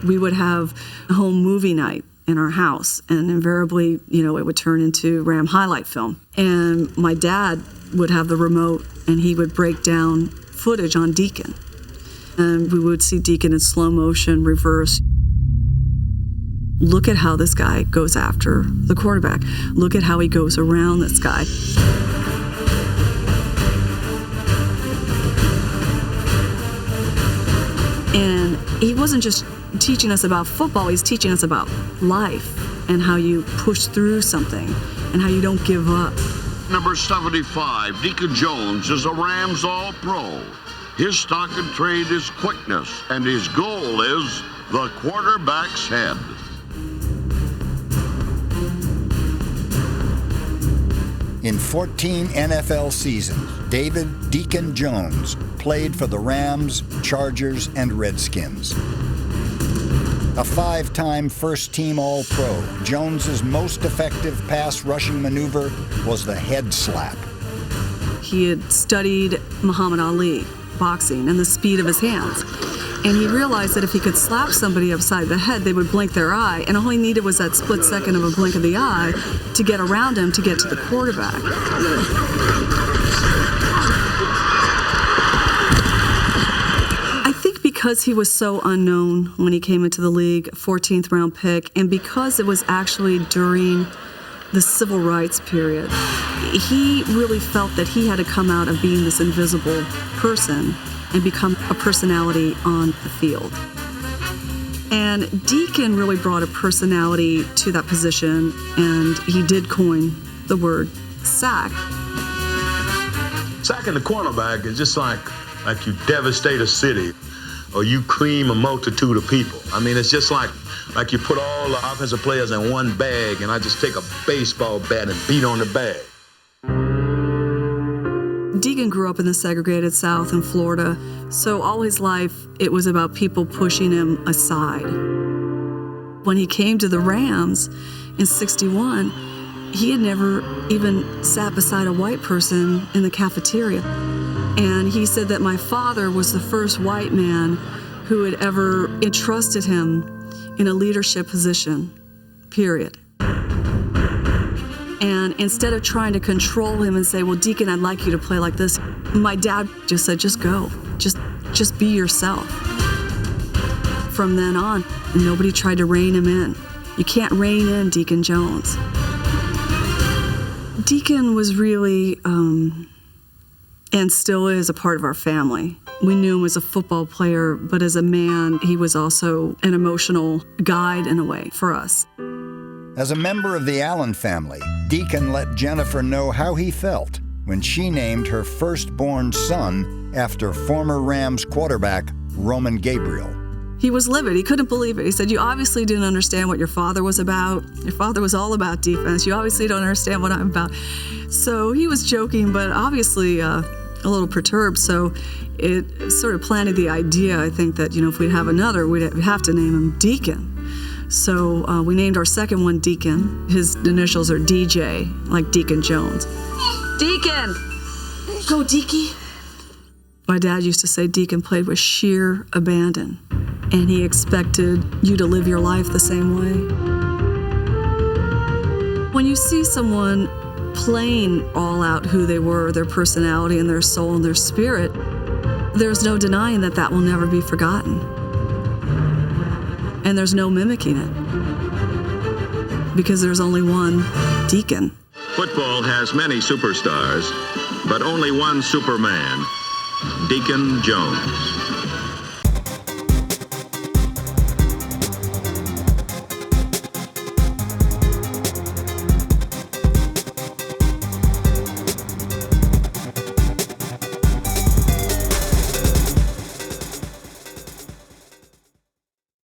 We would have a home movie night in our house, and invariably, it would turn into Ram highlight film. And my dad would have the remote, and he would break down footage on Deacon. And we would see Deacon in slow motion, reverse. Look at how this guy goes after the quarterback. Look at how he goes around this guy. And he wasn't just teaching us about football, he's teaching us about life and how you push through something and how you don't give up. Number 75, Deacon Jones, is a Rams All-Pro. His stock and trade is quickness, and his goal is the quarterback's head. In 14 NFL seasons, David Deacon Jones played for the Rams, Chargers, and Redskins. A 5-time first-team All-Pro, Jones's most effective pass rushing maneuver was the head slap. He had studied Muhammad Ali, boxing, and the speed of his hands. And he realized that if he could slap somebody upside the head, they would blink their eye, and all he needed was that split second of a blink of the eye to get around him to get to the quarterback. I think because he was so unknown when he came into the league, 14th round pick, and because it was actually during the civil rights period, he really felt that he had to come out of being this invisible person and become a personality on the field. And Deacon really brought a personality to that position, and he did coin the word sack. Sacking the cornerback is just like you devastate a city or you cream a multitude of people. I mean, it's just like you put all the offensive players in one bag and I just take a baseball bat and beat on the bag. Deacon grew up in the segregated South in Florida, so all his life it was about people pushing him aside. When he came to the Rams in '61, he had never even sat beside a white person in the cafeteria. And he said that my father was the first white man who had ever entrusted him in a leadership position, period. And instead of trying to control him and say, well, Deacon, I'd like you to play like this, my dad just said, just go. Just be yourself. From then on, nobody tried to rein him in. You can't rein in Deacon Jones. Deacon was really, and still is, a part of our family. We knew him as a football player, but as a man, he was also an emotional guide in a way for us. As a member of the Allen family, Deacon let Jennifer know how he felt when she named her firstborn son after former Rams quarterback Roman Gabriel. He was livid. He couldn't believe it. He said, you obviously didn't understand what your father was about. Your father was all about defense. You obviously don't understand what I'm about. So he was joking, but obviously a little perturbed. So it sort of planted the idea, I think, that, if we'd have another, we'd have to name him Deacon. So we named our second one Deacon. His initials are DJ, like Deacon Jones. Deacon! Go, Deaky! My dad used to say Deacon played with sheer abandon, and he expected you to live your life the same way. When you see someone playing all out who they were, their personality and their soul and their spirit, there's no denying that that will never be forgotten. And there's no mimicking it, because there's only one Deacon. Football has many superstars, but only one Superman, Deacon Jones.